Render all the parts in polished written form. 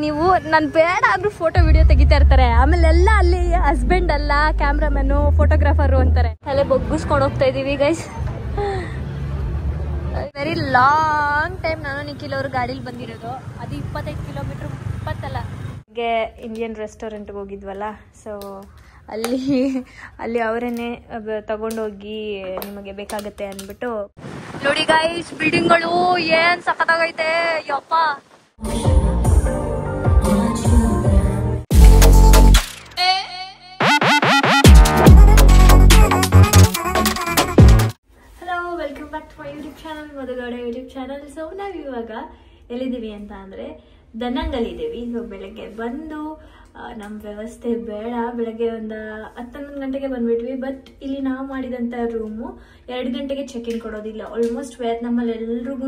ನೀವು ನಾನು ಬೇಡ ಅಂದ್ರೂ ಫೋಟೋ ವಿಡಿಯೋ ತೆಗಿತಾ ಇರ್ತಾರೆ, ಆಮೇಲೆ ಎಲ್ಲ ಅಲ್ಲಿ ಹಸ್ಬೆಂಡ್ ಅಲ್ಲ ಕ್ಯಾಮ್ರಾಮನ್ನು ಫೋಟೋಗ್ರಾಫರು ಅಂತಾರೆ. ಅಲ್ಲೇ ಬೊಗ್ಗಿಸ್ಕೊಂಡು ಹೋಗ್ತಾ ಇದೀವಿ ಗೈಸ್. ವೆರಿ ಲಾಂಗ್ ಟೈಮ್ ನಾನು ನಿಖಿಲ್ ಅವರು ಗಾಡೀಲಿ ಬಂದಿರೋದು. ಅದು 25 ಕಿಲೋಮೀಟರ್, 20 ಅಲ್ಲ. ಇಂಡಿಯನ್ ರೆಸ್ಟೋರೆಂಟ್ಗೆ ಹೋಗಿದ್ವಲ್ಲ, ಸೊ ಅಲ್ಲಿ ಅವರೇನೆ ತಗೊಂಡೋಗಿ ನಿಮಗೆ ಬೇಕಾಗತ್ತೆ ಅಂದ್ಬಿಟ್ಟು. ನೋಡಿ ಗೈಸ್, ಬಿಲ್ಡಿಂಗ್ಗಳು ಏನ್ ಸಖತ್ತಾಗೈತೆ ಯಪ್ಪ. Hello, welcome back to my YouTube channel, Madhu Gowda YouTube channel. So ನಾವು ಇವಾಗ ಎಲ್ಲಿದ್ದೀವಿ ಅಂತ ಅಂದರೆ ದನ್ನಂಗಲ್ಲಿದ್ದೀವಿ. ಸೊ ಬೆಳಗ್ಗೆ ಬಂದು ನಮ್ಮ ವ್ಯವಸ್ಥೆ ಬೇಡ, ಬೆಳಗ್ಗೆ ಒಂದು 10-11 ಗಂಟೆಗೆ ಬಂದ್ಬಿಟ್ವಿ. ಬಟ್ ಇಲ್ಲಿ ನಾವು ಮಾಡಿದಂಥ ರೂಮು 2 ಗಂಟೆಗೆ ಚೆಕ್ ಇನ್ ಕೊಡೋದಿಲ್ಲ. ಆಲ್ಮೋಸ್ಟ್ ವಿಯತ್ನಾಮಲ್ಲಿ ಎಲ್ರಿಗೂ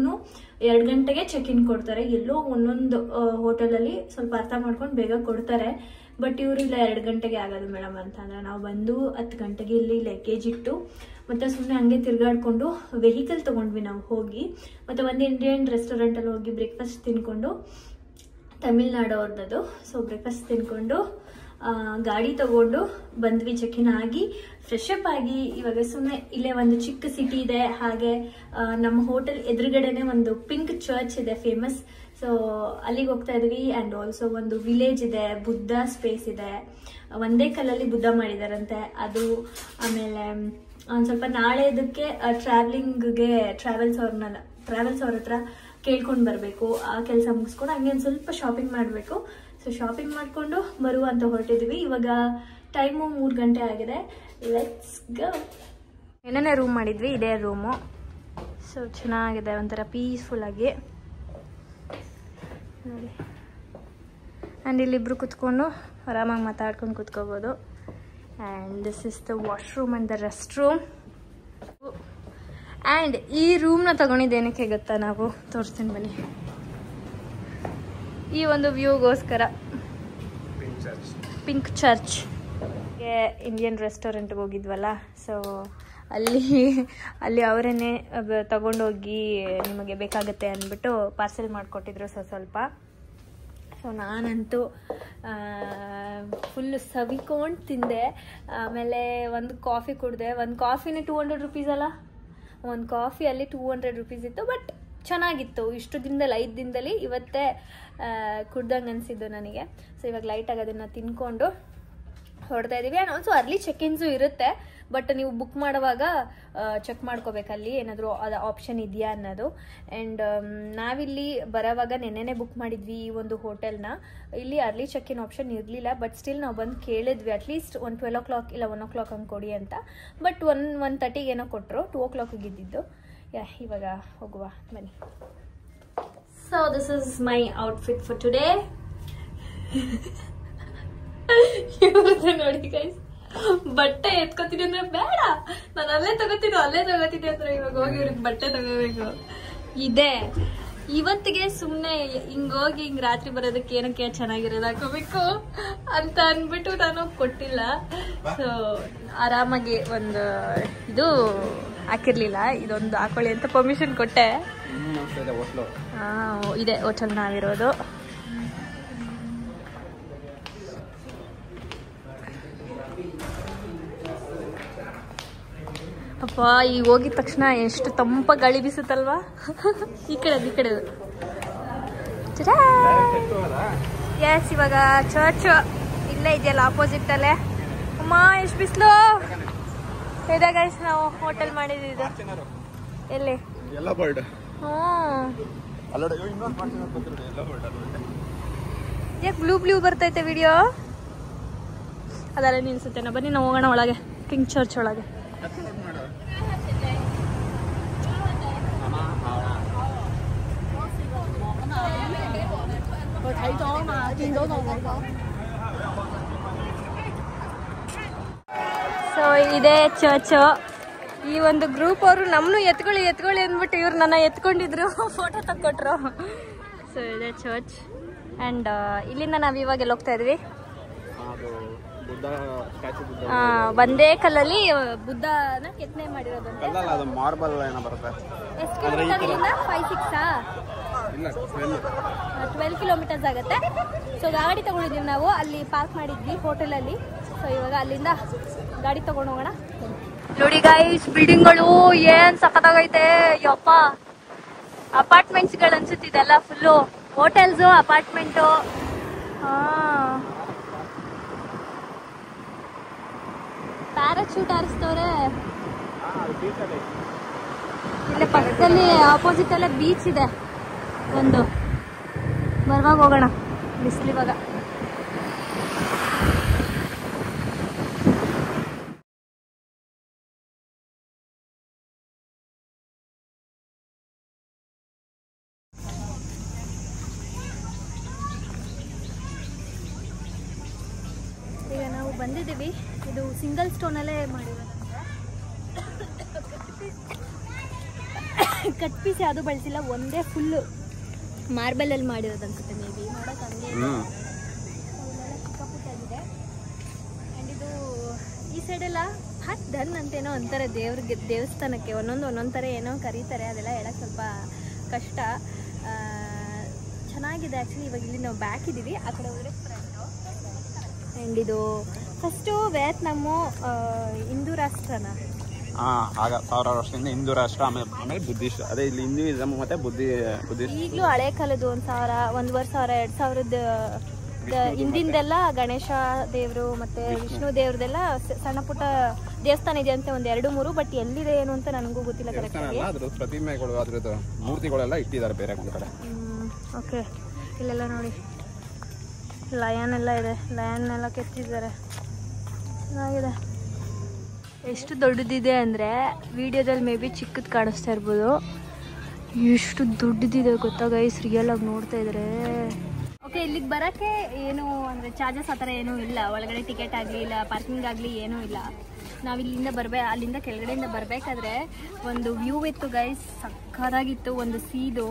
2 ಗಂಟೆಗೆ ಚೆಕ್ ಇನ್ ಕೊಡ್ತಾರೆ. ಎಲ್ಲೋ ಒಂದೊಂದು ಹೋಟೆಲಲ್ಲಿ ಸ್ವಲ್ಪ ಅರ್ಥ ಮಾಡ್ಕೊಂಡು ಬೇಗ ಕೊಡ್ತಾರೆ. ಬಟ್ ಇವರು ಇಲ್ಲ 2 ಗಂಟೆಗೆ ಆಗೋದು ಮೇಡಮ್ ಅಂತಂದ್ರೆ ನಾವು ಬಂದು 10 ಗಂಟೆಗೆ ಇಲ್ಲಿ ಲಗೇಜ್ ಇಟ್ಟು ಮತ್ತೆ ಸುಮ್ಮನೆ ಹಂಗೆ ತಿರ್ಗಾಡ್ಕೊಂಡು ವೆಹಿಕಲ್ ತೊಗೊಂಡ್ವಿ ನಾವು ಹೋಗಿ. ಮತ್ತು ಒಂದು ಇಂಡಿಯನ್ ರೆಸ್ಟೋರೆಂಟಲ್ಲಿ ಹೋಗಿ ಬ್ರೇಕ್ಫಾಸ್ಟ್ ತಿನ್ಕೊಂಡು, ತಮಿಳ್ನಾಡು ಅವ್ರದ್ದು. ಸೊ ಬ್ರೇಕ್ಫಾಸ್ಟ್ ತಿನ್ಕೊಂಡು ಗಾಡಿ ತಗೊಂಡು ಬಂದ್ವಿ. ಚೆಕ್ ಇನ್ ಆಗಿ ಫ್ರೆಶ್ ಅಪ್ ಆಗಿ ಇವಾಗ ಸುಮ್ಮನೆ ಇಲ್ಲೇ ಒಂದು ಚಿಕ್ಕ ಸಿಟಿ ಇದೆ, ಹಾಗೆ ನಮ್ಮ ಹೋಟೆಲ್ ಎದುರುಗಡೆನೆ ಒಂದು ಪಿಂಕ್ ಚರ್ಚ್ ಇದೆ ಫೇಮಸ್. ಸೊ ಅಲ್ಲಿಗೆ ಹೋಗ್ತಾ ಇದ್ವಿ. ಆ್ಯಂಡ್ ಆಲ್ಸೋ ಒಂದು ವಿಲೇಜ್ ಇದೆ, ಬುದ್ಧ ಸ್ಪೇಸ್ ಇದೆ, ಒಂದೇ ಕಲ್ಲಲ್ಲಿ ಬುದ್ಧ ಮಾಡಿದಾರಂತೆ ಅದು. ಆಮೇಲೆ ಒಂದು ಸ್ವಲ್ಪ ನಾಳೆ ಇದಕ್ಕೆ ಟ್ರಾವೆಲ್ಸ್ಗೆ ಟ್ರಾವೆಲ್ಸ್ ಅವ್ರ ಹತ್ರ ಕೇಳ್ಕೊಂಡು ಬರಬೇಕು. ಆ ಕೆಲಸ ಮುಗಿಸ್ಕೊಂಡು ಹಂಗೆ ಒಂದು ಸ್ವಲ್ಪ ಶಾಪಿಂಗ್ ಮಾಡಬೇಕು. ಸೊ ಶಾಪಿಂಗ್ ಮಾಡಿಕೊಂಡು ಬರುವ ಅಂತ ಹೊರಟಿದ್ವಿ. ಇವಾಗ ಟೈಮು 3 ಗಂಟೆ ಆಗಿದೆ. Let's go. ಏನೇನೇ ರೂಮ್ ಮಾಡಿದ್ವಿ, ಇದೇ ರೂಮು. ಸೊ ಚೆನ್ನಾಗಿದೆ, ಒಂಥರ ಪೀಸ್ಫುಲ್ ಆಗಿ ನೋಡಿ. ಆ್ಯಂಡ್ ಇಲ್ಲಿಬ್ರು ಕುತ್ಕೊಂಡು ಆರಾಮಾಗಿ ಮಾತಾಡ್ಕೊಂಡು ಕುತ್ಕೋಬೋದು. And this is the washroom and the rest room. And ಈ ರೂಮ್ನ ತಗೊಂಡಿದ್ದೇನಕ್ಕೆ ಗೊತ್ತಾ, ನಾವು ತೋರಿಸ್ತೀನಿ ಬನ್ನಿ. ಈ ಒಂದು ವ್ಯೂಗೋಸ್ಕರ ಪಿಂಕ್ ಚರ್ಚ್. ಇಂಡಿಯನ್ ರೆಸ್ಟೋರೆಂಟ್ಗೆ ಹೋಗಿದ್ವಲ್ಲ, ಸೊ ಅಲ್ಲಿ ಅವರೇನೆ ತಗೊಂಡೋಗಿ ನಿಮಗೆ ಬೇಕಾಗತ್ತೆ ಅಂದ್ಬಿಟ್ಟು ಪಾರ್ಸೆಲ್ ಮಾಡಿಕೊಟ್ಟಿದ್ರು ಸ್ವಲ್ಪ. ಸೊ ನಾನಂತೂ ಫುಲ್ಲು ಸವಿಕೊಂಡು ತಿಂದೆ. ಆಮೇಲೆ ಒಂದು ಕಾಫಿ ಕುಡಿದೆ. ಒಂದು ಕಾಫಿನೇ 200 ರುಪೀಸ್ ಅಲ್ಲ, ಒಂದು ಕಾಫಿ ಅಲ್ಲಿ 200 ರುಪೀಸ್ ಇತ್ತು. ಬಟ್ ಚೆನ್ನಾಗಿತ್ತು. ಇಷ್ಟು ದಿನದಲ್ಲಿ 5 ದಿನದಲ್ಲಿ ಇವತ್ತೇ ಕುಡ್ದಂಗೆ ಅನಿಸಿದ್ದು ನನಗೆ. ಸೊ ಇವಾಗ ಲೈಟಾಗಿ ಅದನ್ನು ತಿನ್ಕೊಂಡು ಹೊರಡ್ತಾ ಇದ್ದೀವಿ. ಆ್ಯಂಡ್ ಆಲ್ಸೋ ಅರ್ಲಿ ಚೆಕ್ ಇನ್ಸು ಇರುತ್ತೆ. ಬಟ್ ನೀವು ಬುಕ್ ಮಾಡುವಾಗ ಚೆಕ್ ಮಾಡ್ಕೋಬೇಕಲ್ಲಿ ಏನಾದರೂ ಅದು ಆಪ್ಷನ್ ಇದೆಯಾ ಅನ್ನೋದು. ಆ್ಯಂಡ್ ನಾವಿಲ್ಲಿ ಬರೋವಾಗ ನೆನ್ನೆನೇ ಬುಕ್ ಮಾಡಿದ್ವಿ ಈ ಒಂದು ಹೋಟೆಲ್ನ. ಇಲ್ಲಿ ಅರ್ಲಿ ಚೆಕ್ ಇನ್ ಆಪ್ಷನ್ ಇರಲಿಲ್ಲ. ಬಟ್ ಸ್ಟಿಲ್ ನಾವು ಬಂದು ಕೇಳಿದ್ವಿ, ಅಟ್ಲೀಸ್ಟ್ ಒಂದು 12 o'clock ಇಲ್ಲ 1 o'clock ಹಂಗೆ ಕೊಡಿ ಅಂತ. ಬಟ್ 1:30 ಏನೋ ಕೊಟ್ಟರು. 2 o'clock ಇದ್ದಿದ್ದು. ಇವಾಗ ಹೋಗುವ ಬನ್ನಿ. So this is my outfit for today. ಇವ್ರದ್ದು ನೋಡಿ ಗೈಸ್, ಬಟ್ಟೆ ಎತ್ಕೋತೀನಿ ಅಂದ್ರೆ ಬೇಡ, ನಾನು ಅಲ್ಲೇ ತಗೋತೀನಿ ಅಂದ್ರೆ ಇವಾಗ ಹೋಗಿ ಇವ್ರಿಗೆ ಬಟ್ಟೆ ತಗೋಬೇಕು ಇದೆ. ಇವತ್ತಿಗೆ ಸುಮ್ಮನೆ ಹಿಂಗೋಗಿ ಹಿಂಗೆ ರಾತ್ರಿ ಬರೋದಕ್ಕೆ ಏನಕ್ಕೆ ಚೆನ್ನಾಗಿರೋದು ಹಾಕೋಬೇಕು ಅಂತ ಅಂದ್ಬಿಟ್ಟು ನಾನು ಕೊಟ್ಟಿಲ್ಲ. ಸೊ ಆರಾಮಾಗಿ ಒಂದು ಇದು ಹಾಕಿರ್ಲಿಲ್ಲ, ಇದೊಂದು ಹಾಕೊಳ್ಳಿ ಅಂತ ಪರ್ಮಿಷನ್ ಕೊಟ್ಟೆ. ಇದೆ ಹೋಟೆಲ್ ನಾವಿರೋದು. ಅಪ್ಪ ಈಗ ಹೋಗಿದ ತಕ್ಷಣ ಎಷ್ಟು ತಂಪ ಗಾಳಿ ಬೀಸುತ್ತಲ್ವಾ. ಈ ಕಡೆ ಎಸ್, ಇವಾಗ ಚರ್ಚ್ ಇಲ್ಲೇ ಇದೆಯಲ್ಲ ಆಪೋಸಿಟ್ ಅಲ್ಲೇ. ಅಮ್ಮ ಎಷ್ಟು ಬಿಸಿಲು ಇದೆ ಗೈಸ್. ನಾವು ಹೋಟೆಲ್ ಮಾಡಿದ್ದು ಎಲ್ಲಿ? ಯಾಕೆ ಬ್ಲೂ ಬರ್ತೈತೆ ವಿಡಿಯೋ? ಅದಲ್ಲ ನಿನ್ಸುತ್ತೇನ. ಬನ್ನಿ ನಾವು ಹೋಗೋಣ ಒಳಗೆ, ಪಿಂಕ್ ಚರ್ಚ್ ಒಳಗೆ. ಸೊ ಇದೇ ಚರ್ಚು. ಈ ಒಂದು ಗ್ರೂಪ್ ಅವರು ನಮ್ಮನ್ನು ಎತ್ಕೊಳ್ಳಿ ಅಂದ್ಬಿಟ್ಟು ಇವ್ರು ನನ್ನ ಎತ್ಕೊಂಡಿದ್ರು, ಫೋಟೋ ತಕ್ಕೊಟ್ರು. ಸೊ ಇದೇ ಚರ್ಚ್. ಆ್ಯಂಡ್ ಇಲ್ಲಿಂದ ನಾವು ಇವಾಗ ಎಲ್ಲಿ ಹೋಗ್ತಾ ಇದ್ವಿ? ಒಂದೇ ಕಲ್ಲಲ್ಲಿ ಬುದ್ಧನ ಕೆತ್ತನೆ ಮಾಡಿರೋದಂತೆ. ಮಾರ್ಬಲ್ ಏನೋ ಬರುತ್ತೆ. ಎಷ್ಟು ಕಿಲೋಮೀಟರ್ ಇಲ್ಲಿಂದ? 5-6 12 ಕಿಲೋಮೀಟರ್ಸ್ ಆಗುತ್ತೆ. ಸೊ ಗಾಡಿ ತಗೊಂಡಿದ್ದೀವಿ ನಾವು, ಅಲ್ಲಿ ಪಾರ್ಕ್ ಮಾಡಿದ್ವಿ ಹೋಟೆಲಲ್ಲಿ. ಸೊ ಇವಾಗ ಅಲ್ಲಿಂದ ಗಾಡಿ ತಗೊಂಡು ಹೋಗೋಣ. ನೋಡಿ ಗೈಸ್, ಬಿಲ್ಡಿಂಗ್ಗಳು ಏನ್ ಸಖತ್ತಾಗೈತೆ ಯಪ್ಪ. ಅಪಾರ್ಟ್ಮೆಂಟ್ಸ್ಗಳು ಅನ್ಸುತ್ತಿದೆಲ್ಲ, ಫುಲ್ಲು ಹೋಟೆಲ್ಸು ಅಪಾರ್ಟ್ಮೆಂಟು. ಪ್ಯಾರಾಚೂಟ್ ಹಾರಿಸ್ತವ್ರೆ. ಇಲ್ಲೇ ಪಕ್ಕದಲ್ಲಿ ಆಪೋಸಿಟ್ ಅಲ್ಲೇ ಬೀಚ್ ಇದೆ ಒಂದು. ಬರುವಾಗ ಹೋಗೋಣ, ಬಿಸಿಲಿವಾಗ. ಈಗ ನಾವು ಬಂದಿದ್ದೀವಿ. ಇದು ಸಿಂಗಲ್ ಸ್ಟೋನಲ್ಲೇ ಮಾಡಿರೋದಂತೆ. ಕಟ್ ಪೀಸ್ ಯಾವುದು ಬಳಸಿಲ್ಲ, ಒಂದೇ ಫುಲ್ಲು ಮಾರ್ಬಲಲ್ಲಿ ಮಾಡಿರೋದು ಅನ್ಸುತ್ತೆ. ಮೇ ಬಿ ನೋಡೋಕೆ ಹಂಗೆ ಚಿಕ್ಕಪುಟ್ಟಾಗಿದೆ. ಆ್ಯಂಡ್ ಇದು ಈ ಸೈಡೆಲ್ಲ ಹಾಟ್ ಡನ್ ಅಂತೇನೋ ಅಂತಾರೆ ದೇವ್ರಿಗೆ, ದೇವಸ್ಥಾನಕ್ಕೆ ಒಂದೊಂದು ಥರ ಏನೋ ಕರೀತಾರೆ. ಅದೆಲ್ಲ ಹೇಳೋಕ್ಕೆ ಸ್ವಲ್ಪ ಕಷ್ಟ. ಚೆನ್ನಾಗಿದೆ ಆ್ಯಕ್ಚುಲಿ. ಇವಾಗ ಇಲ್ಲಿ ನಾವು ಬ್ಯಾಕ್ ಇದ್ದೀವಿ, ಆ ಕಡೆ ಹೋದರೆ ಫ್ರಂಟು. ಆ್ಯಂಡ್ ಇದು ಫಸ್ಟು ವಿಯೆಟ್ನಾಮು ಹಿಂದೂ ರಾಷ್ಟ್ರನ ಆಗ 1000 ವರ್ಷದಿಂದ ಹಿಂದೂ ರಾಷ್ಟ್ರ, ಆಮೇಲೆ ಬುದ್ಧಿಸ್ಟ್. ಅದೇ ಇಲ್ಲಿ ಹಿಂದೂಯಿಸಮ್ ಮತ್ತೆ ಬುದ್ಧಿಸ್ಟ್. ಈಗಲೂ ಹಳೆ ಕಾಲದ್ದು 1000, 1,000, 2000 ಹಿಂದಿಂದೆಲ್ಲ ಗಣೇಶ ದೇವರು ಮತ್ತೆ ವಿಷ್ಣು ದೇವ್ರದೆಲ್ಲ ಸಣ್ಣ ಪುಟ್ಟ ದೇವಸ್ಥಾನ ಇದೆ ಅಂತ, 1-2-3. ಬಟ್ ಎಲ್ಲಿದೆ ಏನು ಅಂತ ನನಗೂ ಗೊತ್ತಿಲ್ಲ ಕರೆಕ್ಟ್ ಆಗಿ. ಅದ್ರ ಪ್ರತಿಮೆಗಳು, ಅದ್ರದ್ದು ಮೂರ್ತಿಗಳೆಲ್ಲ ಇಟ್ಟಿದ್ದಾರೆ ಬೇರೆ ಕಡೆ. ಓಕೆ, ಇಲ್ಲೆಲ್ಲ ನೋಡಿ ಲಯನ್ ಎಲ್ಲ ಇದೆ. ಲಯನ್ ಎಲ್ಲ ಕೆತ್ತಿದ್ದಾರೆ, ಚೆನ್ನಾಗಿದೆ. ಎಷ್ಟು ದೊಡ್ಡದಿದೆ ಅಂದರೆ ವಿಡಿಯೋದಲ್ಲಿ ಮೇ ಬಿ ಚಿಕ್ಕದು ಕಾಣಿಸ್ತಾ ಇರ್ಬೋದು. ಎಷ್ಟು ದೊಡ್ಡದಿದೆ ಗೊತ್ತಾ ಗೈಸ್, ರಿಯಲ್ ಆಗಿ ನೋಡ್ತಾ ಇದ್ರೆ. ಓಕೆ, ಇಲ್ಲಿಗೆ ಬರೋಕ್ಕೆ ಏನು ಅಂದರೆ ಚಾರ್ಜಸ್ ಆ ಥರ ಏನೂ ಇಲ್ಲ. ಒಳಗಡೆ ಟಿಕೆಟ್ ಆಗಲಿ ಇಲ್ಲ ಪಾರ್ಕಿಂಗ್ ಆಗಲಿ ಏನೂ ಇಲ್ಲ. ನಾವು ಇಲ್ಲಿಂದ ಅಲ್ಲಿಂದ ಕೆಳಗಡೆಯಿಂದ ಬರಬೇಕಾದ್ರೆ ಒಂದು ವ್ಯೂ ಇತ್ತು ಗೈಸ್, ಸಕ್ಕತ್ತಾಗಿತ್ತು. ಒಂದು ಸೀದು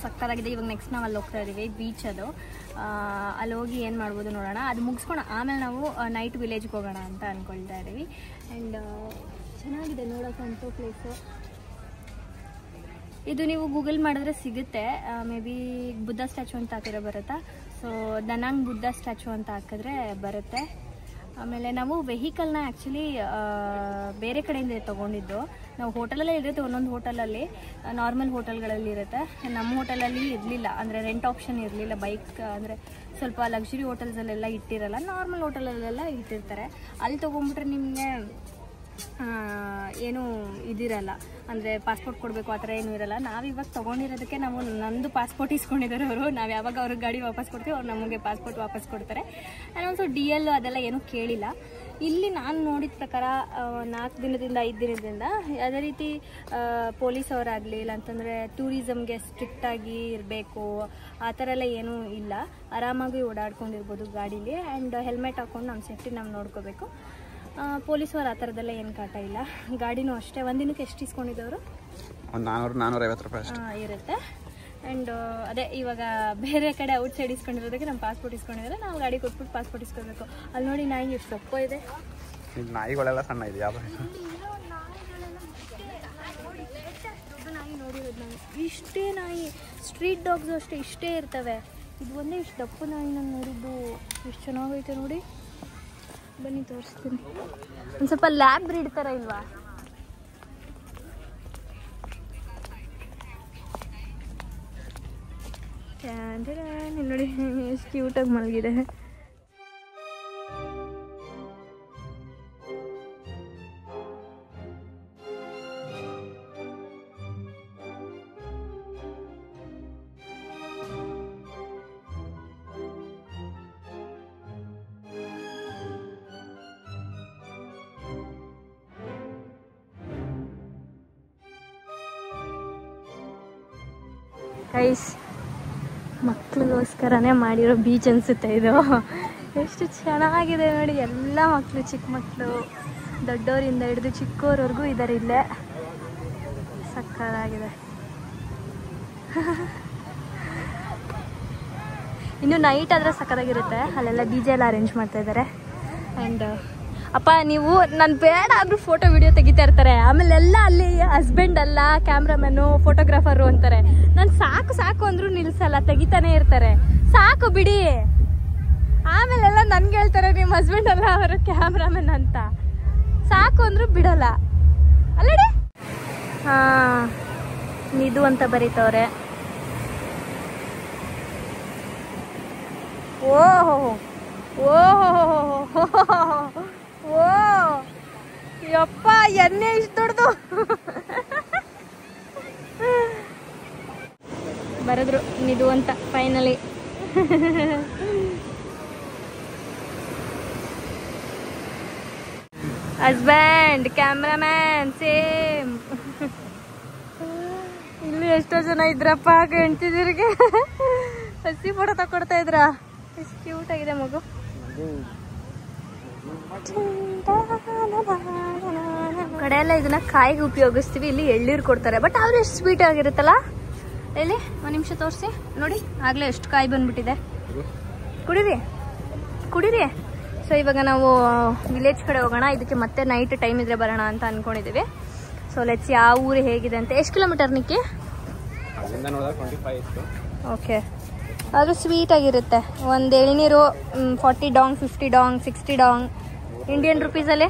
ಸಕ್ಕತ್ತಾಗಿದೆ. ಇವಾಗ ನೆಕ್ಸ್ಟ್ ನಾವು ಅಲ್ಲಿ ಹೋಗ್ತಾ ಇದ್ದೀವಿ, ಬೀಚ್ ಅದು. ಅಲ್ಲಿ ಹೋಗಿ ಏನು ಮಾಡ್ಬೋದು ನೋಡೋಣ. ಅದು ಮುಗಿಸ್ಕೊಂಡು ಆಮೇಲೆ ನಾವು ನೈಟ್ ವಿಲೇಜ್ಗೆ ಹೋಗೋಣ ಅಂತ ಅಂದ್ಕೊಳ್ತಾ ಇದ್ದೀವಿ. ಆ್ಯಂಡ್ ಚೆನ್ನಾಗಿದೆ ನೋಡೋಕ್ಕಂತೂ ಪ್ಲೇಸು. ಇದು ನೀವು ಗೂಗಲ್ ಮಾಡಿದ್ರೆ ಸಿಗುತ್ತೆ. ಮೇ ಬಿ ಬುದ್ಧ ಸ್ಟ್ಯಾಚು ಅಂತ ಹಾಕಿರೋ ಬರುತ್ತಾ. ಸೊ ದನಾಂಗ್ ಬುದ್ಧ ಸ್ಟ್ಯಾಚು ಅಂತ ಹಾಕಿದ್ರೆ ಬರುತ್ತೆ. ಆಮೇಲೆ ನಾವು ವೆಹಿಕಲ್ನ ಆ್ಯಕ್ಚುಲಿ ಬೇರೆ ಕಡೆಯಿಂದ ತೊಗೊಂಡಿದ್ದು. ನಾವು ಹೋಟೆಲಲ್ಲೇ ಇರುತ್ತೆ, ಒಂದೊಂದು ಹೋಟೆಲಲ್ಲಿ ನಾರ್ಮಲ್ ಹೋಟೆಲ್ಗಳಲ್ಲಿ ಇರುತ್ತೆ. ನಮ್ಮ ಹೋಟೆಲಲ್ಲಿ ಇರಲಿಲ್ಲ, ಅಂದರೆ ರೆಂಟ್ ಆಪ್ಷನ್ ಇರಲಿಲ್ಲ. ಬೈಕ್ ಅಂದರೆ ಸ್ವಲ್ಪ ಲಕ್ಸುರಿ ಹೋಟೆಲ್ಸಲ್ಲೆಲ್ಲ ಇಟ್ಟಿರಲ್ಲ, ನಾರ್ಮಲ್ ಹೋಟೆಲಲ್ಲೆಲ್ಲ ಇಟ್ಟಿರ್ತಾರೆ. ಅಲ್ಲಿ ತೊಗೊಂಡ್ಬಿಟ್ರೆ ನಿಮಗೆ ಏನೂ ಇದಿರಲ್ಲ, ಅಂದರೆ ಪಾಸ್ಪೋರ್ಟ್ ಕೊಡಬೇಕು ಆ ಥರ ಏನೂ ಇರಲ್ಲ. ನಾವಿವಾಗ ತೊಗೊಂಡಿರೋದಕ್ಕೆ ನಂದು ಪಾಸ್ಪೋರ್ಟ್ ಇಸ್ಕೊಂಡಿದ್ದಾರೆ ಅವರು. ನಾವು ಯಾವಾಗ ಅವ್ರಿಗೆ ಗಾಡಿ ವಾಪಸ್ ಕೊಡ್ತೀವಿ, ಅವ್ರು ನಮಗೆ ಪಾಸ್ಪೋರ್ಟ್ ವಾಪಸ್ ಕೊಡ್ತಾರೆ. ಆ್ಯಂಡ್ DL ಅದೆಲ್ಲ ಏನೂ ಕೇಳಿಲ್ಲ. ಇಲ್ಲಿ ನಾನು ನೋಡಿದ ಪ್ರಕಾರ 4 ದಿನದಿಂದ 5 ದಿನದಿಂದ ಯಾವುದೇ ರೀತಿ ಪೊಲೀಸ್ ಅವರಾಗಲಿ ಇಲ್ಲ ಅಂತಂದರೆ ಟೂರಿಸಮ್ಗೆ ಸ್ಟ್ರಿಕ್ಟಾಗಿ ಇರಬೇಕು ಆ ಥರ ಎಲ್ಲ ಏನೂ ಇಲ್ಲ. ಆರಾಮಾಗಿ ಓಡಾಡ್ಕೊಂಡಿರ್ಬೋದು ಗಾಡೀಲಿ. ಆ್ಯಂಡ್ ಹೆಲ್ಮೆಟ್ ಹಾಕ್ಕೊಂಡು ನಮ್ಮ ಸೇಫ್ಟಿ ನಾವು ನೋಡ್ಕೋಬೇಕು. ಪೊಲೀಸವ್ರು ಆ ಥರದ್ದೆಲ್ಲ ಏನು ಕಾಟ ಇಲ್ಲ. ಗಾಡಿನೂ ಅಷ್ಟೇ. ಒಂದಿನಕ್ಕೆ ಎಷ್ಟು ಇಸ್ಕೊಂಡಿದ್ದವರು? ಒಂದು 400-450 ರೂಪಾಯಿ ಇರುತ್ತೆ. ಆ್ಯಂಡ್ ಅದೇ ಇವಾಗ ಬೇರೆ ಕಡೆ ಔಟ್ ಸೈಡ್ ಇಸ್ಕೊಂಡಿರೋದಕ್ಕೆ ನಮ್ಮ ಪಾಸ್ಪೋರ್ಟ್ ಇಸ್ಕೊಂಡಿದ್ರೆ ನಾವು ಗಾಡಿ ಕೊಟ್ಬಿಟ್ಟು ಪಾಸ್ಪೋರ್ಟ್ ಇಸ್ಕೊಬೇಕು. ಅಲ್ಲಿ ನೋಡಿ ನಾಯಿ ಎಷ್ಟು ದಪ್ಪ ಇದೆ. ನಾಯಿಗಳೆಲ್ಲ ಸಣ್ಣ ಇದೆ. ಯಾವ ದೊಡ್ಡ ನಾಯಿ ನೋಡಿರೋದು ನಾನು. ಇಷ್ಟೇ ನಾಯಿ. ಸ್ಟ್ರೀಟ್ ಡಾಗ್ಸು ಅಷ್ಟೇ ಇಷ್ಟೇ ಇರ್ತವೆ. ಇದು ಒಂದೇ ಇಷ್ಟು ದಪ್ಪ ನಾಯಿ ನಾನು ನೋಡಿದ್ದು. ಎಷ್ಟು ಚೆನ್ನಾಗೈತೆ ನೋಡಿ. ಬನ್ನಿ ತೋರಿಸ್ತೀನಿ. ಒಂದು ಸ್ವಲ್ಪ ಲ್ಯಾಬ್ ಬ್ರೀಡ್ ಥರ ಇಲ್ವಾ? ನೋಡಿ ಎಷ್ಟು ಕ್ಯೂಟಾಗಿ ಮಲಗಿದೆ. ಗೈಸ್, ಮಕ್ಳಿಗೋಸ್ಕರನೇ ಮಾಡಿರೋ ಬೀಚ್ ಅನಿಸುತ್ತೆ ಇದು. ಎಷ್ಟು ಚೆನ್ನಾಗಿದೆ ನೋಡಿ. ಎಲ್ಲ ಮಕ್ಕಳು, ಚಿಕ್ಕ ಮಕ್ಕಳು, ದೊಡ್ಡವರಿಂದ ಹಿಡಿದು ಚಿಕ್ಕವರವರೆಗೂ ಇದ್ದಾರೆ ಇಲ್ಲೇ. ಸಕ್ಕತ್ತಾಗಿದೆ. ಇನ್ನು ನೈಟ್ ಆದರೆ ಸಕ್ಕತ್ತಾಗಿರುತ್ತೆ. ಅಲ್ಲೆಲ್ಲ DJ ಎಲ್ಲ ಅರೇಂಜ್ ಮಾಡ್ತಾ ಇದ್ದಾರೆ. ಆ್ಯಂಡ್ ಅಪ್ಪ ನೀವು ನಾನು ಬೇಡ ಆದ್ರೂ ಫೋಟೋ ವಿಡಿಯೋ ತೆಗಿತಾ ಇರ್ತಾರೆ. ಆಮೇಲೆ ಎಲ್ಲ ಅಲ್ಲಿ ಹಸ್ಬೆಂಡ್ ಅಲ್ಲ ಕ್ಯಾಮ್ರಾಮನ್ನು ಫೋಟೋಗ್ರಾಫರು ಅಂತಾರೆ. ನಾನು ಸಾಕು ಸಾಕು ಅಂದ್ರೂ ನಿಲ್ಸಲ್ಲ, ತೆಗಿತಾನೆ ಇರ್ತಾರೆ. ಸಾಕು ಬಿಡಿ. ಆಮೇಲೆಲ್ಲ ನನ್ಗೆ ಹೇಳ್ತಾರೆ ನಿಮ್ಮ ಹಸ್ಬೆಂಡ್ ಅಲ್ಲ ಅವರು ಕ್ಯಾಮ್ರಾಮನ್ ಅಂತ. ಸಾಕು ಅಂದ್ರೂ ಬಿಡಲ್ಲ ಅಲ್ಲಡಿ. ಹಾ ನಿಧು ಅಂತ ಬರೀತವ್ರೆ. ಓಹೋ ಓಹೋ ಓ ಯಪ್ಪ ಎಣ್ಣೆ ಇಷ್ಟು ದೊಡ್ಡದು ಬರೆದ್ರು ನಿಧು ಅಂತ ಫೈನಲಿ. Husband cameraman same. ಇಲ್ಲಿ ಎಷ್ಟೋ ಜನ ಇದ್ರಪ್ಪ ಹೆಂಡ್ತಿದಿರಿಗೆ ಹಸಿ ಫೋಟೋ ತಕೊಡ್ತಾ ಇದ್ರ. ಎಷ್ಟು ಕ್ಯೂಟ್ ಆಗಿದೆ ಮಗು. ಕಡೆ ಎಲ್ಲ ಇದನ್ನ ಕಾಯಿಗೆ ಉಪಯೋಗಿಸ್ತೀವಿ. ಇಲ್ಲಿ ಎಳ್ನೀರು ಕೊಡ್ತಾರೆ, ಬಟ್ ಆದ್ರೆ ಎಷ್ಟು ಸ್ವೀಟ್ ಆಗಿರುತ್ತಲ್ಲ. ಇಲ್ಲಿ ಒಂದು ನಿಮಿಷ ತೋರಿಸಿ ನೋಡಿ, ಆಗ್ಲೇ ಎಷ್ಟು ಕಾಯಿ ಬಂದ್ಬಿಟ್ಟಿದೆ. ಕುಡೀರಿ ಕುಡೀರಿ. ಸೊ ಇವಾಗ ನಾವು ವಿಲೇಜ್ ಕಡೆ ಹೋಗೋಣ. ಇದಕ್ಕೆ ಮತ್ತೆ ನೈಟ್ ಟೈಮ್ ಇದ್ರೆ ಬರೋಣ ಅಂತ ಅನ್ಕೊಂಡಿದ್ದೀವಿ. ಸೊ ಲೆಟ್ಸ್ ಯಾವ ಊರು ಹೇಗಿದೆ ಅಂತ. ಎಷ್ಟು ಕಿಲೋಮೀಟರ್ ನಿಕ್ಕಿ? ಓಕೆ, ಅದು ಸ್ವೀಟ್ ಆಗಿರುತ್ತೆ. ಒಂದು ಎಳ್ನೀರು 40 ಡಾಂಗ್, 50 ಡಾಂಗ್, 60 ಡಾಂಗ್ ಇಂಡಿಯನ್ ರುಪೀಸಲ್ಲಿ.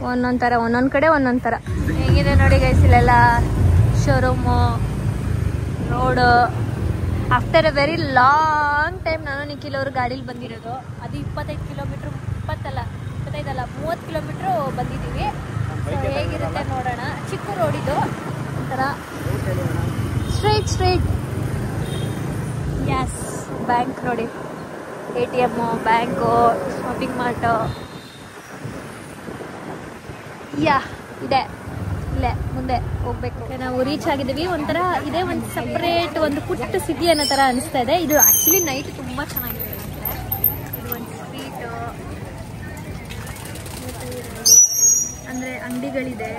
ಒಂದೊಂದು ಥರ, ಒಂದೊಂದು ಕಡೆ ಒಂದೊಂದು ಥರ. ಹೇಗಿದೆ ನೋಡಿ ಗೈಸ್, ಇಲ್ಲೆಲ್ಲ showroom, road. After a very long time ನಾನು ನಿಖಿಲ್ ಅವರು ಗಾಡೀಲಿ ಬಂದಿರೋದು. ಅದು 25 ಕಿಲೋಮೀಟ್ರ್, 25 ಕಿಲೋಮೀಟ್ರು ಬಂದಿದ್ದೀವಿ. ಹೇಗಿರುತ್ತೆ ನೋಡೋಣ. ಚಿಕ್ಕ ರೋಡಿದು ಒಂಥರ ಸ್ಟ್ರೈಟ್. ಯಸ್, ಬ್ಯಾಂಕ್ ನೋಡಿ, ATM, ಬ್ಯಾಂಕು, ಶಾಪಿಂಗ್ ಮಾರ್ಟು. ಇದೆ ಇಲ್ಲೇ ಮುಂದೆ ಹೋಗ್ಬೇಕು. ನಾವು ರೀಚ್ ಆಗಿದ್ದೀವಿ. ಒಂಥರ ಇದೇ ಒಂದು ಸಪ್ರೇಟ್ ಒಂದು ಪುಟ್ಟ ಸಿಟಿ ಅನ್ನೋ ಥರ ಅನಿಸ್ತಾ ಇದೆ. ಇದು ಆ್ಯಕ್ಚುಲಿ ನೈಟ್ ತುಂಬ ಚೆನ್ನಾಗಿದೆ. ಇದು ಒಂದು ಸ್ಟ್ರೀಟು, ಅಂದರೆ ಅಂಗಡಿಗಳಿದೆ,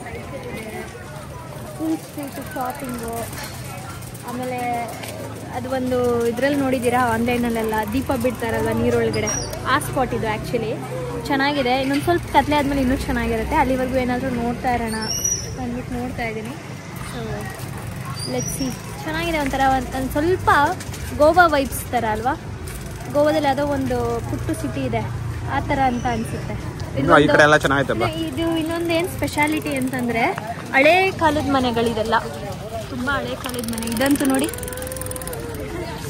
ಸೈಕಲ್ ಇದೆ, ಫುಲ್ ಸ್ಟ್ರೀಟು, ಶಾಪಿಂಗು. ಆಮೇಲೆ ಅದು ಒಂದು ಇದರಲ್ಲಿ ನೋಡಿದ್ದೀರಾ ಆನ್ಲೈನಲ್ಲೆಲ್ಲ ದೀಪ ಬಿಡ್ತಾರಲ್ವ ನೀರೊಳಗಡೆ, ಆ ಸ್ಪಾಟ್ ಇದು. ಆ್ಯಕ್ಚುಲಿ ಚೆನ್ನಾಗಿದೆ. ಇನ್ನೊಂದು ಸ್ವಲ್ಪ ಕತ್ಲೆ ಆದಮೇಲೆ ಇನ್ನೂ ಚೆನ್ನಾಗಿರುತ್ತೆ. ಅಲ್ಲಿವರೆಗೂ ಏನಾದರೂ ನೋಡ್ತಾ ಇರೋಣ ಅಂದ್ಬಿಟ್ಟು ನೋಡ್ತಾ ಇದ್ದೀನಿ. So let's see. ಚೆನ್ನಾಗಿದೆ. ಒಂಥರ ಒಂದು ಸ್ವಲ್ಪ ಗೋವಾ ವೈಬ್ಸ್ ಥರ ಅಲ್ವಾ. ಗೋವಾದಲ್ಲಿ ಯಾವುದೋ ಒಂದು ಪುಟ್ಟು ಸಿಟಿ ಇದೆ, ಆ ಥರ ಅಂತ ಅನಿಸುತ್ತೆ. ಇದು ಇನ್ನೊಂದು ಏನು ಸ್ಪೆಷಾಲಿಟಿ ಅಂತಂದರೆ ಹಳೇ ಕಾಲದ ಮನೆಗಳಿದೆಲ್ಲ, ತುಂಬ ಹಳೇ ಕಾಲದ ಮನೆ. ಇದಂತೂ ನೋಡಿ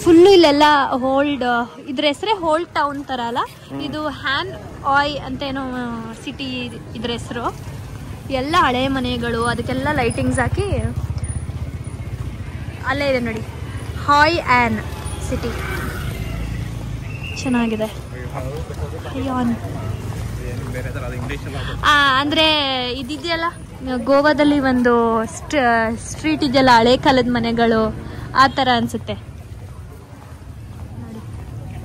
ಫುಲ್ಲು ಇಲ್ಲೆಲ್ಲ ಹೋಲ್ಡ್. ಇದ್ರ ಹೆಸರೇ ಹೋಲ್ಡ್ ಟೌನ್ ಥರ ಅಲ್ಲ, ಇದು ಹ್ಯಾನ್ ಆಯ್ ಅಂತ ಏನೋ ಸಿಟಿ ಇದ್ರ ಹೆಸರು. ಎಲ್ಲ ಹಳೆ ಮನೆಗಳು, ಅದಕ್ಕೆಲ್ಲ ಲೈಟಿಂಗ್ಸ್ ಹಾಕಿ ಅಲ್ಲೇ ಇದೆ ನೋಡಿ, ಹಾಯ್ ಆ್ಯನ್ ಸಿಟಿ. ಚೆನ್ನಾಗಿದೆ. ಅಂದರೆ ಇದಿದೆಯಲ್ಲ ಗೋವಾದಲ್ಲಿ ಒಂದು ಸ್ಟ್ರೀಟ್ ಇದೆಯಲ್ಲ ಹಳೆ ಕಾಲದ ಮನೆಗಳು, ಆ ಥರ ಅನಿಸುತ್ತೆ ನೋಡಿ.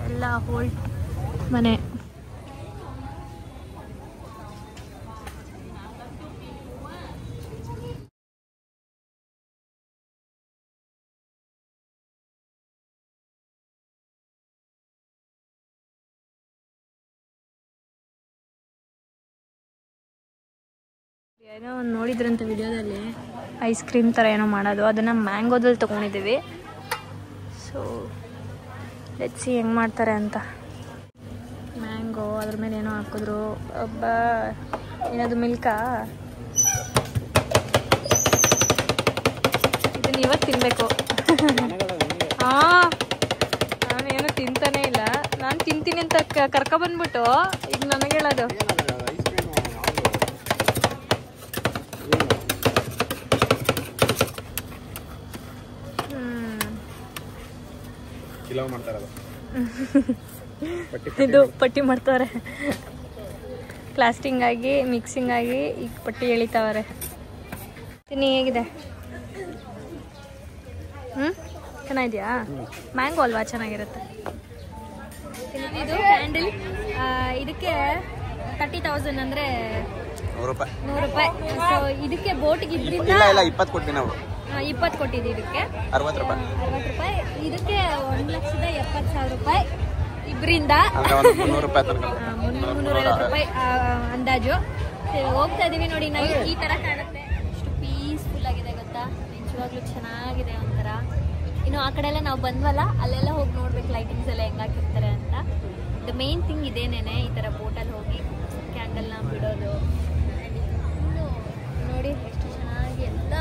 ಎಲ್ಲ ಹೋಲ್ಡ್ ಮನೆ. ಏನೋ ಒಂದು ನೋಡಿದ್ರಂತ ವಿಡಿಯೋದಲ್ಲಿ ಐಸ್ ಕ್ರೀಮ್ ಥರ ಏನೋ ಮಾಡೋದು, ಅದನ್ನು ಮ್ಯಾಂಗೋದಲ್ಲಿ ತೊಗೊಂಡಿದ್ದೀವಿ. ಸೊ ಲೆಟ್ಸ್ ಸಿ ಹೆಂಗೆ ಮಾಡ್ತಾರೆ ಅಂತ. ಮ್ಯಾಂಗೋ ಅದ್ರ ಮೇಲೆ ಏನೋ ಹಾಕಿದ್ರು. ಒಬ್ಬ ಏನದು ಮಿಲ್ಕಾ, ಇದನ್ನು ಇವತ್ತು ತಿನ್ನಬೇಕು. ಹಾಂ, ನಾನೇನು ತಿಂತಾನೇ ಇಲ್ಲ. ನಾನು ತಿಂತೀನಿ ಅಂತ ಕರ್ಕೊಬಂದ್ಬಿಟ್ಟು ಈಗ ನನಗೆ ಹೇಳೋದು. ಇದು ಪಟ್ಟಿ ಮಾಡ್ತಾರೆ. ಕ್ಲಾಸ್ಟಿಂಗ್ ಆಗಿ ಮಿಕ್ಸಿಂಗ್ ಆಗಿ ಈಗ ಪಟ್ಟಿ ಎಳಿತಾವ್ರೆ. ತಿನ್ನಿ, ಹೇಗಿದೆ? ಚೆನ್ನಾಗಿದೆಯಾ? ಮ್ಯಾಂಗೋ ಅಲ್ವಾ, ಚೆನ್ನಾಗಿರುತ್ತೆ. ಇದು ಕ್ಯಾಂಡಲ್, ಇದಕ್ಕೆ 30,000 ಅಂದರೆ 100 ರೂಪಾಯಿ. ಸೊ ಇದಕ್ಕೆ ಬೋಟಿಗೆ ಇದ್ರಿಂದ 20 ಕೊಡ್ತೀವಿ ನಾವು. 20 ಕೊಟ್ಟಿದ್ದು ಇದಕ್ಕೆ 60 ರೂಪಾಯಿ. ಇದಕ್ಕೆ 1,70,70,000 ರೂಪಾಯಿ ಇಬ್ಬರಿಂದ ಅಂದ್ರೆ ಒಂದು 300 ರೂಪಾಯಿ ತನಕ 350 ರೂಪಾಯಿ ಅಂದಾಜು. ಇವಾಗ ಹೋಗ್ತಾ ಇದೀವಿ ನೋಡಿ. ನೈಟ್ ಈ ತರ ಕಾಣುತ್ತೆ. ಎಷ್ಟು ಪೀಸ್ಫುಲ್ ಆಗಿದೆ ಗೊತ್ತಾ, ನಿಜವಾಗ್ಲೂ ಚೆನ್ನಾಗಿದೆ ಒಂಥರ. ಇನ್ನು ಆ ಕಡೆ ಎಲ್ಲ ನಾವು ಬಂದ್ವಲ್ಲ, ಅಲ್ಲೆಲ್ಲ ಹೋಗಿ ನೋಡ್ಬೇಕು ಲೈಟಿಂಗ್ಸ್ ಎಲ್ಲ ಹೆಂಗ್ ಹಾಕಿರ್ತಾರೆ ಅಂತ. ದ ಮೇನ್ ಥಿಂಗ್ ಇದೇನೇನೆ, ಈ ತರ ಬೋಟಲ್ಲಿ ಹೋಗಿ ಕ್ಯಾಂಡಲ್ನ ಬಿಡೋದು. ಇನ್ನು ನೋಡಿ ಎಷ್ಟು ಚೆನ್ನಾಗಿ ಎಲ್ಲ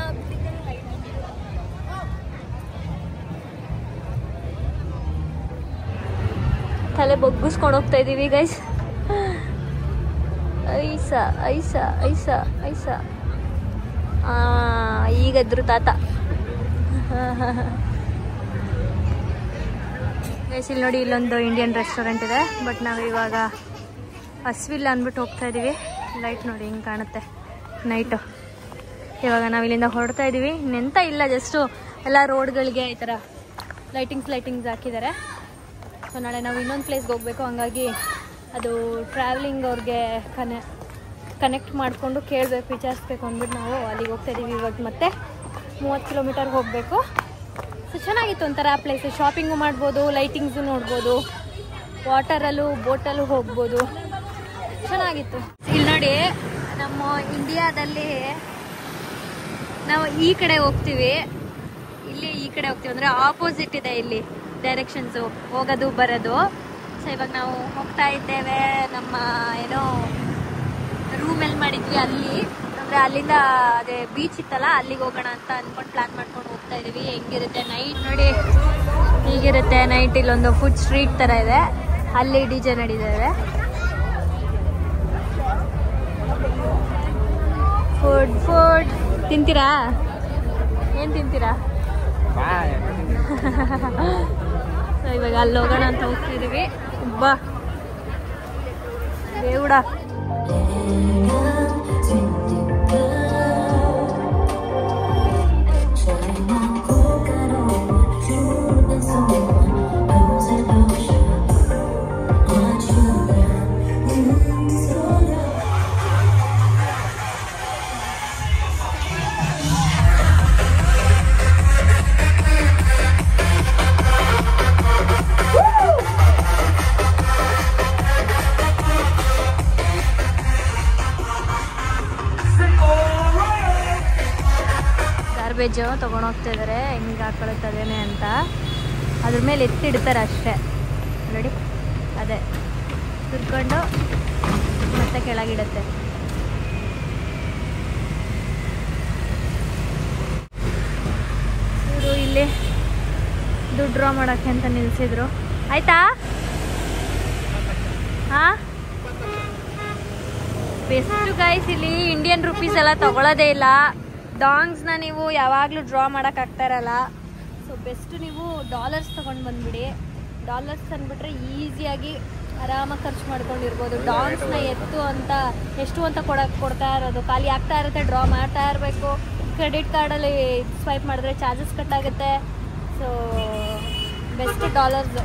ತಲೆ ಬೊಗ್ಗಿಸ್ಕೊಂಡು ಹೋಗ್ತಾ ಇದೀವಿ ಗೈಸ್. ಐಸಾ ಐಸಾ ಐಸಾ ಐಸಾ ಈಗದ್ರು ತಾತ. ಗೈಸ್ ಇಲ್ಲಿ ನೋಡಿ, ಇಲ್ಲೊಂದು ಇಂಡಿಯನ್ ರೆಸ್ಟೋರೆಂಟ್ ಇದೆ. ಬಟ್ ನಾವು ಇವಾಗ ಹಸ್ವಿಲ್ಲ ಅಂದ್ಬಿಟ್ಟು ಹೋಗ್ತಾ ಇದೀವಿ. ಲೈಟ್ ನೋಡಿ ಹಿಂಗೆ ಕಾಣುತ್ತೆ ನೈಟು. ಇವಾಗ ನಾವು ಇಲ್ಲಿಂದ ಹೊರಡ್ತಾ ಇದೀವಿ. ಇನ್ನೆಂತ ಇಲ್ಲ, ಜಸ್ಟು ಎಲ್ಲ ರೋಡ್ಗಳಿಗೆ ಈ ಥರ ಲೈಟಿಂಗ್ಸ್ ಹಾಕಿದ್ದಾರೆ. ಸೊ ನಾಳೆ ನಾವು ಇನ್ನೊಂದು ಪ್ಲೇಸ್ಗೆ ಹೋಗಬೇಕು. ಹಂಗಾಗಿ ಅದು ಟ್ರಾವೆಲಿಂಗ್ ಅವ್ರಿಗೆ ಕನೆಕ್ಟ್ ಮಾಡಿಕೊಂಡು ಕೇಳಬೇಕು, ವಿಚಾರಿಸ್ಬೇಕು ಅಂದ್ಬಿಟ್ಟು ನಾವು ಅಲ್ಲಿಗೆ ಹೋಗ್ತಾ ಇದ್ದೀವಿ. ಇವಾಗ ಮತ್ತೆ 30 ಕಿಲೋಮೀಟರ್ಗೆ ಹೋಗಬೇಕು. ಸೊ ಚೆನ್ನಾಗಿತ್ತು ಒಂಥರ ಪ್ಲೇಸ್. ಶಾಪಿಂಗು ಮಾಡ್ಬೋದು, ಲೈಟಿಂಗ್ಸು ನೋಡ್ಬೋದು, ವಾಟರಲ್ಲೂ ಬೋಟಲ್ಲೂ ಹೋಗ್ಬೋದು, ಚೆನ್ನಾಗಿತ್ತು. ಇಲ್ಲಿ ನೋಡಿ, ನಮ್ಮ ಇಂಡಿಯಾದಲ್ಲಿ ನಾವು ಈ ಕಡೆ ಹೋಗ್ತೀವಿ, ಇಲ್ಲಿ ಈ ಕಡೆ ಹೋಗ್ತೀವಿ. ಅಂದರೆ ಆಪೋಸಿಟ್ ಇದೆ ಇಲ್ಲಿ ಡೈರೆಕ್ಷನ್ಸು, ಹೋಗೋದು ಬರೋದು. ಸೊ ಇವಾಗ ನಾವು ಹೋಗ್ತಾ ಇದ್ದೇವೆ. ನಮ್ಮ ಏನೋ ರೂಮಲ್ಲಿ ಮಾಡಿದ್ವಿ ಅಲ್ಲಿ, ಅಂದರೆ ಅಲ್ಲಿಂದ ಅದೇ ಬೀಚ್ ಇತ್ತಲ್ಲ, ಅಲ್ಲಿಗೆ ಹೋಗೋಣ ಅಂತ ಅಂದ್ಕೊಂಡು ಪ್ಲಾನ್ ಮಾಡ್ಕೊಂಡು ಹೋಗ್ತಾ ಇದೀವಿ. ಹೆಂಗಿರುತ್ತೆ ನೈಟ್ ನೋಡಿ, ಹೀಗಿರುತ್ತೆ ನೈಟ್. ಇಲ್ಲೊಂದು ಫುಡ್ ಸ್ಟ್ರೀಟ್ ಥರ ಇದೆ, ಅಲ್ಲಿ DJ ನಡೀತಿದೆ. ಫುಡ್ ತಿಂತೀರಾ? ಏನು ತಿಂತೀರಾ? ಸೊ ಇವಾಗ ಅಲ್ಲಿ ಹೋಗೋಣ ಅಂತ ಹೋಗ್ತಾ ಇದೀವಿ. ಬಾ ದೇವುಡ. ಗಾರ್ಬೇಜು ತೊಗೊಂಡೋಗ್ತಾ ಇದ್ದಾರೆ, ಹೆಂಗೆ ಹಾಕೊಳುತ್ತದೇನೆ ಅಂತ. ಅದ್ರ ಮೇಲೆ ಎತ್ತಿಡ್ತಾರೆ ಅಷ್ಟೇ ನೋಡಿ, ಅದೇ ತಿರ್ಕೊಂಡು ಮತ್ತೆ ಕೆಳಗಿಡುತ್ತೆ. ಇವರು ಇಲ್ಲಿ ದುಡ್ಡು ಡ್ರಾ ಮಾಡೋಕ್ಕೆ ಅಂತ ನಿಲ್ಲಿಸಿದ್ರು. ಆಯ್ತಾ? ಹಾಂ, ಬೆಸ್ಟ್ ಗೈಸ್. ಇಲ್ಲಿ ಇಂಡಿಯನ್ ರುಪೀಸ್ ಎಲ್ಲ ತಗೊಳ್ಳೋದೇ ಇಲ್ಲ. ಡಾಂಗ್ಸ್ನ ನೀವು ಯಾವಾಗಲೂ ಡ್ರಾ ಮಾಡೋಕ್ಕಾಗ್ತಾ ಇರಲ್ಲ. ಸೊ ಬೆಸ್ಟ್ ನೀವು ಡಾಲರ್ಸ್ ತೊಗೊಂಡು ಬಂದುಬಿಡಿ. ಡಾಲರ್ಸ್ ತಂದುಬಿಟ್ರೆ ಈಸಿಯಾಗಿ ಆರಾಮಾಗಿ ಖರ್ಚು ಮಾಡ್ಕೊಂಡಿರ್ಬೋದು. ಡಾಂಗ್ಸ್ನ ಎಷ್ಟು ಅಂತ ಕೊಡ್ತಾ ಇರೋದು, ಖಾಲಿ ಆಗ್ತಾ ಇರುತ್ತೆ, ಡ್ರಾ ಮಾಡ್ತಾ ಇರಬೇಕು. ಕ್ರೆಡಿಟ್ ಕಾರ್ಡಲ್ಲಿ ಸ್ವೈಪ್ ಮಾಡಿದ್ರೆ ಚಾರ್ಜಸ್ ಕಟ್ಟಾಗುತ್ತೆ. So best dollars.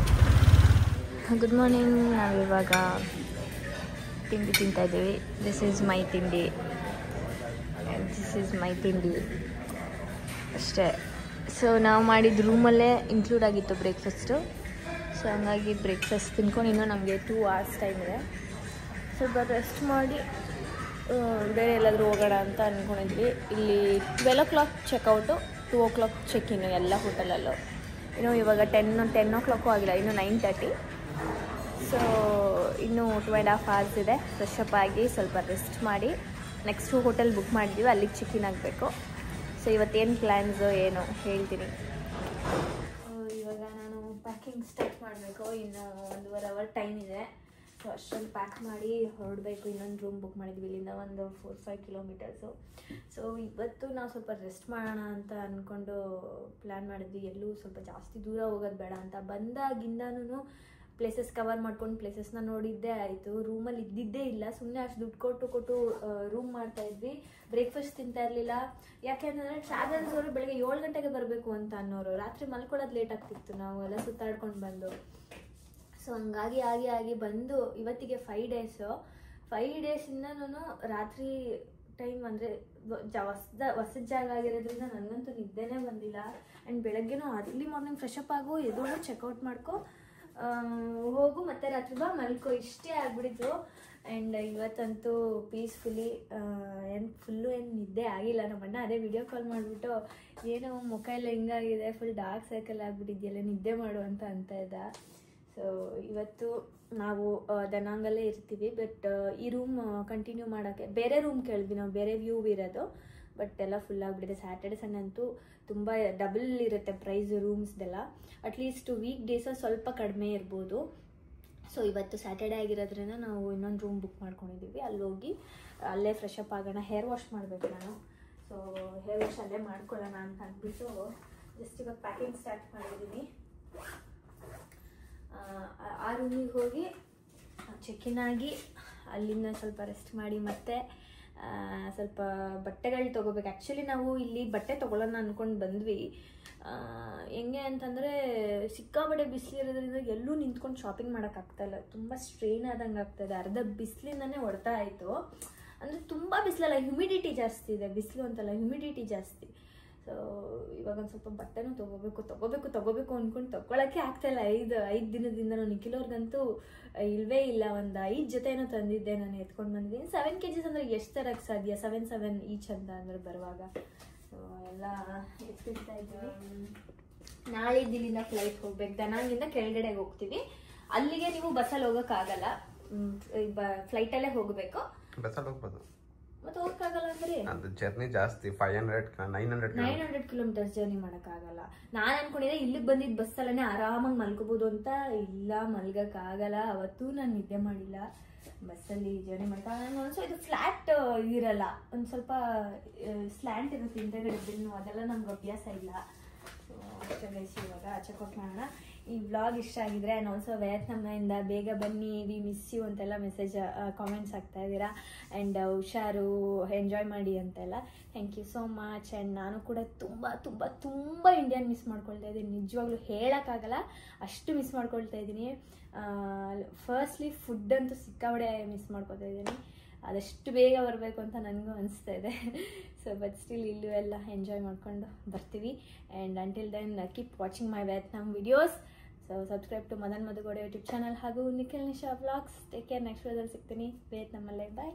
Good morning. ನಾವಿವಾಗ ತಿಂಡಿ ತಿಂತಾಯಿದ್ದೀವಿ. ದಿಸ್ ಈಸ್ ಮೈ ತಿಂಡಿ ಅಷ್ಟೇ. ಸೊ ನಾವು ಮಾಡಿದ ರೂಮಲ್ಲೇ ಇನ್ಕ್ಲೂಡ್ ಆಗಿತ್ತು ಬ್ರೇಕ್ಫಾಸ್ಟು. ಸೊ ಹಂಗಾಗಿ ಬ್ರೇಕ್ಫಾಸ್ಟ್ ತಿನ್ಕೊಂಡು ಇನ್ನೂ ನಮಗೆ 2 hours ಟೈಮ್ ಇದೆ. ಸ್ವಲ್ಪ ರೆಸ್ಟ್ ಮಾಡಿ ಬೇರೆ ಎಲ್ಲಾದರೂ ಹೋಗೋಣ ಅಂತ ಅಂದ್ಕೊಂಡಿದ್ವಿ. ಇಲ್ಲಿ 12 o'clock ಚೆಕ್ಔಟು, 2 o'clock ಚೆಕ್-ಇನ್ನು ಎಲ್ಲ ಹೋಟೆಲಲ್ಲೂ. ಇನ್ನು ಇವಾಗ 10 o'clock ಆಗಿಲ್ಲ, ಇನ್ನು 9:30. ಸೊ ಇನ್ನೂ 2.5 hours ಇದೆ. ಫ್ರೆಶ್ ಅಪ್ ಆಗಿ ಸ್ವಲ್ಪ ರೆಸ್ಟ್ ಮಾಡಿ ನೆಕ್ಸ್ಟು ಹೋಟೆಲ್ ಬುಕ್ ಮಾಡಿದ್ದೀವಿ, ಅಲ್ಲಿಗೆ ಚೆಕ್-ಇನ್ ಆಗಬೇಕು. ಸೊ ಇವತ್ತೇನು ಪ್ಲ್ಯಾನ್ಸು ಏನು ಹೇಳ್ತೀನಿ. ಇವಾಗ ನಾನು ಪ್ಯಾಕಿಂಗ್ ಸ್ಟಾರ್ಟ್ ಮಾಡಬೇಕು. ಇನ್ನು 1.5 hour ಟೈಮ್ ಇದೆ. ಸೊ ಅಷ್ಟೊಂದು ಪ್ಯಾಕ್ ಮಾಡಿ ಹೊರಡಬೇಕು. ಇನ್ನೊಂದು ರೂಮ್ ಬುಕ್ ಮಾಡಿದ್ವಿ, ಇಲ್ಲಿಂದ ಒಂದು 4-5 ಕಿಲೋಮೀಟರ್ಸು. ಸೊ ಇವತ್ತು ನಾವು ಸ್ವಲ್ಪ ರೆಸ್ಟ್ ಮಾಡೋಣ ಅಂತ ಅಂದ್ಕೊಂಡು ಪ್ಲ್ಯಾನ್ ಮಾಡಿದ್ವಿ. ಎಲ್ಲೂ ಸ್ವಲ್ಪ ಜಾಸ್ತಿ ದೂರ ಹೋಗೋದು ಬೇಡ ಅಂತ. ಬಂದಾಗಿಂದನೂ ಪ್ಲೇಸಸ್ ಕವರ್ ಮಾಡ್ಕೊಂಡು ಪ್ಲೇಸಸ್ನ ನೋಡಿದ್ದೇ ಆಯಿತು. ರೂಮಲ್ಲಿ ಇದ್ದಿದ್ದೇ ಇಲ್ಲ, ಸುಮ್ಮನೆ ಅಷ್ಟು ದುಡ್ಡು ಕೊಟ್ಟು ರೂಮ್ ಮಾಡ್ತಾಯಿದ್ವಿ. ಬ್ರೇಕ್ಫಾಸ್ಟ್ ತಿಂತಾ ಇರಲಿಲ್ಲ. ಯಾಕೆಂದರೆ ಟ್ರಾವೆಲ್ಸ್ ಅವರು ಬೆಳಗ್ಗೆ 7 ಗಂಟೆಗೆ ಬರಬೇಕು ಅಂತ ಅನ್ನೋರು. ರಾತ್ರಿ ಮಲ್ಕೊಳ್ಳೋದು ಲೇಟ್ ಆಗ್ತಿತ್ತು, ನಾವು ಎಲ್ಲ ಸುತ್ತಾಡ್ಕೊಂಡು ಬಂದು. ಸೊ ಹಂಗಾಗಿ ಆಗಿ ಬಂದು ಇವತ್ತಿಗೆ 5 ಡೇಸು. 5 ಡೇಸಿಂದನೂ ರಾತ್ರಿ ಟೈಮ್ ಅಂದರೆ ಹೊಸದ ಜಾಗ ಆಗಿರೋದ್ರಿಂದ ನನಗಂತೂ ನಿದ್ದೆನೇ ಬಂದಿಲ್ಲ. ಆ್ಯಂಡ್ ಬೆಳಗ್ಗೆನೂ ಅರ್ಲಿ ಮಾರ್ನಿಂಗ್ ಫ್ರೆಶ್ ಅಪ್ ಆಗೋ ಎದುರು ಚೆಕ್ಔಟ್ ಮಾಡ್ಕೊ ಹೋಗು ಮತ್ತೆ ರಾತ್ರಿ ಬಾ ಮಲ್ಕೋ ಇಷ್ಟೇ ಆಗ್ಬಿಡಿತು. ಆ್ಯಂಡ್ ಇವತ್ತಂತೂ ಪೀಸ್ಫುಲಿ ಏನು ನಿದ್ದೆ ಆಗಿಲ್ಲ. ನಮ್ಮಣ್ಣ ಅದೇ ವಿಡಿಯೋ ಕಾಲ್ ಮಾಡಿಬಿಟ್ಟು ಏನೋ ಮುಖ ಎಲ್ಲ ಹಿಂಗಾಗಿದೆ, ಫುಲ್ ಡಾರ್ಕ್ ಸರ್ಕಲ್ ಆಗಿಬಿಟ್ಟಿದೆಯಲ್ಲ, ನಿದ್ದೆ ಮಾಡು ಅಂತ ಇದ್ದ. ಸೊ ಇವತ್ತು ನಾವು ದನಾಂಗಲ್ಲೇ ಇರ್ತೀವಿ. ಬಟ್ ಈ ರೂಮ್ ಕಂಟಿನ್ಯೂ ಮಾಡೋಕ್ಕೆ ಬೇರೆ ರೂಮ್ ಕೇಳಿದ್ವಿ ನಾವು, ಬೇರೆ ವ್ಯೂ ಇರೋದು. ಬಟ್ ಎಲ್ಲ ಫುಲ್ ಆಗಿಬಿಟ್ಟಿದೆ. ಸ್ಯಾಟರ್ಡೆ ಸಂಡೇ ಅಂತೂ ತುಂಬ ಡಬಲ್ ಇರುತ್ತೆ ಪ್ರೈಸ್ ರೂಮ್ಸ್ದೆಲ್ಲ. ಅಟ್ಲೀಸ್ಟ್ ವೀಕ್ ಡೇಸ ಸ್ವಲ್ಪ ಕಡಿಮೆ ಇರ್ಬೋದು. ಸೊ ಇವತ್ತು ಸ್ಯಾಟರ್ಡೆ ಆಗಿರೋದ್ರಿಂದ ನಾವು ಇನ್ನೊಂದು ರೂಮ್ ಬುಕ್ ಮಾಡ್ಕೊಂಡಿದ್ದೀವಿ. ಅಲ್ಲಿ ಹೋಗಿ ಅಲ್ಲೇ ಫ್ರೆಶ್ ಅಪ್ ಆಗೋಣ. ಹೇರ್ ವಾಶ್ ಮಾಡಬೇಕು ನಾನು. ಸೊ ಹೇರ್ ವಾಶ್ ಅಲ್ಲೇ ಮಾಡ್ಕೊಳ್ಳೋಣ ಅಂತ ಅಂದ್ಬಿಟ್ಟು ಜಸ್ಟ್ ಇವಾಗ ಪ್ಯಾಕಿಂಗ್ ಸ್ಟಾರ್ಟ್ ಮಾಡಿದ್ದೀನಿ. ಆ ರೂಮಿಗೆ ಹೋಗಿ ಚೆಕ್-ಇನ್ ಆಗಿ ಅಲ್ಲಿಂದ ಸ್ವಲ್ಪ ರೆಸ್ಟ್ ಮಾಡಿ ಮತ್ತೆ ಸ್ವಲ್ಪ ಬಟ್ಟೆಗಳು ತೊಗೋಬೇಕು. ಆ್ಯಕ್ಚುಲಿ ನಾವು ಇಲ್ಲಿ ಬಟ್ಟೆ ತೊಗೊಳ್ಳೋಣ ಅಂದ್ಕೊಂಡು ಬಂದ್ವಿ. ಹೆಂಗೆ ಅಂತಂದರೆ ಸಿಕ್ಕಾಬಟ್ಟೆ ಬಿಸಿಲಿರೋದ್ರಿಂದ ಎಲ್ಲೂ ನಿಂತ್ಕೊಂಡು ಶಾಪಿಂಗ್ ಮಾಡೋಕ್ಕಾಗ್ತಾಯಿಲ್ಲ. ತುಂಬ ಸ್ಟ್ರೈನ್ ಆದಂಗೆ ಆಗ್ತಾಯಿದೆ. ಅರ್ಧ ಬಿಸಿಲಿಂದನೇ ಹೊಡ್ತಾ ಆಯಿತು. ಅಂದರೆ ತುಂಬ ಬಿಸಿಲಲ್ಲ, ಹ್ಯುಮಿಡಿಟಿ ಜಾಸ್ತಿ ಇದೆ. ಬಿಸಿಲು ಅಂತಲ್ಲ, ಹ್ಯುಮಿಡಿಟಿ ಜಾಸ್ತಿ. ಸೊ ಇವಾಗ ಒಂದು ಸ್ವಲ್ಪ ಬಟ್ಟೆನೂ ತೊಗೋಬೇಕು ಅಂದ್ಕೊಂಡು ತೊಗೊಳಕ್ಕೆ ಆಗ್ತಾಯಿಲ್ಲ. ಐದು ದಿನದಿಂದ ನಾನು ನಿಖಿಲವ್ರಿಗಂತೂ ಇಲ್ಲವೇ ಇಲ್ಲ. ಒಂದು 5 ಜೊತೆನೂ ತಂದಿದ್ದೆ, ನಾನು ಎತ್ಕೊಂಡು ಬಂದಿದ್ದೀನಿ. 7 kg ಅಂದರೆ ಎಷ್ಟು ತರಕ್ಕೆ ಸಾಧ್ಯ? 7 ಈಚ್ ಅಂತ ಅಂದರೆ ಬರುವಾಗ. ಸೊ ಎಲ್ಲ ಎತ್ಬಿಡ್ತಾ ಇದ್ದೀವಿ. ನಾಳೆ ಇಲ್ಲಿಂದ ಫ್ಲೈಟ್ ಹೋಗ್ಬೇಕು. ದನಾಂಗಿಂದ ಕೆಳಗಡೆಗೆ ಹೋಗ್ತೀವಿ. ಅಲ್ಲಿಗೆ ನೀವು ಬಸ್ಸಲ್ಲಿ ಹೋಗೋಕ್ಕಾಗಲ್ಲ, ಫ್ಲೈಟಲ್ಲೇ ಹೋಗಬೇಕು. ಬಸ್ಸಲ್ಲಿ ಹೋಗ್ಬೋದು, ಮತ್ತೆ ಹೋಗಕ್ಕಾಗಲ್ಲ ಅಂದ್ರೆ ಅದು ಜರ್ನಿ ಜಾಸ್ತಿ. 900 ಕಿಲೋಮೀಟರ್ಸ್ ಜರ್ನಿ ಮಾಡೋಕ್ಕಾಗಲ್ಲ. ನಾನು ಅನ್ಕೊಂಡಿದ್ದೆ ಇಲ್ಲಿಗೆ ಬಂದಿದ್ದು ಬಸ್ಸಲ್ಲೇ ಆರಾಮಾಗಿ ಮಲ್ಕೋಬಹುದು ಅಂತ. ಇಲ್ಲ, ಮಲ್ಗಕ್ಕಾಗಲ್ಲ. ಅವತ್ತು ನಾನು ನಿದ್ದೆ ಮಾಡಿಲ್ಲ ಬಸ್ಸಲ್ಲಿ ಜರ್ನಿ ಮಾಡೋಕ್ಕಾಗಲ್ಲ. ಸೊ ಇದು ಫ್ಲಾಟ್ ಇರಲ್ಲ, ಒಂದು ಸ್ವಲ್ಪ ಸ್ಲ್ಯಾಂಟ್ ಇರುತ್ತೆ ಹಿಂದೆಗಡೆ ಬಿನ್ನು, ಅದೆಲ್ಲ ನಮ್ಗೆ ಅಭ್ಯಾಸ ಇಲ್ಲ. ಸೊ ಅಷ್ಟೇ ಗೈಸ್, ಇವಾಗ ಚೆಕ್ ಔಟ್ ಮಾಡೋಣ. ಈ ವ್ಲಾಗ್ ಇಷ್ಟ ಆಗಿದ್ರೆ ಆ್ಯಂಡ್ ಆಲ್ಸೋ ವಿಯತ್ನಾಂನಿಂದ ಬೇಗ ಬನ್ನಿ, ವಿ ಮಿಸ್ ಯು ಅಂತೆಲ್ಲ ಮೆಸೇಜ್ ಕಾಮೆಂಟ್ಸ್ ಆಗ್ತಾ ಇದ್ದೀರಾ. ಆ್ಯಂಡ್ ಹುಷಾರು, ಎಂಜಾಯ್ ಮಾಡಿ ಅಂತೆಲ್ಲ. Thank you so much. And ನಾನು ಕೂಡ ತುಂಬ ಇಂಡಿಯನ್ ಮಿಸ್ ಮಾಡ್ಕೊಳ್ತಾ ಇದ್ದೀನಿ. ನಿಜವಾಗ್ಲೂ ಹೇಳೋಕ್ಕಾಗಲ್ಲ, ಅಷ್ಟು ಮಿಸ್ ಮಾಡ್ಕೊಳ್ತಾ ಇದ್ದೀನಿ. ಫಸ್ಟ್ಲಿ ಫುಡ್ ಅಂತೂ ಸಿಕ್ಕಾಬಡೆ ಮಿಸ್ ಮಾಡ್ಕೊತಾ ಇದ್ದೀನಿ. ಅದಷ್ಟು ಬೇಗ ಬರಬೇಕು ಅಂತ ನನಗೂ ಅನಿಸ್ತಾ ಇದೆ. ಸೊ ಬಟ್ ಸ್ಟಿಲ್ ಇಲ್ಲೂ ಎಲ್ಲ ಎಂಜಾಯ್ ಮಾಡ್ಕೊಂಡು ಬರ್ತೀವಿ. And until then keep watching my Vietnam videos. So subscribe to Madan Madhu Gowda YouTube channel ಹಾಗೂ Nikhil Nisha vlogs. Take care. Next ವಿಡಿಯೋದಲ್ಲಿ ಸಿಗ್ತೀನಿ ವಿಯತ್ನಾಮಲ್ಲೇ. ಬಾಯ್.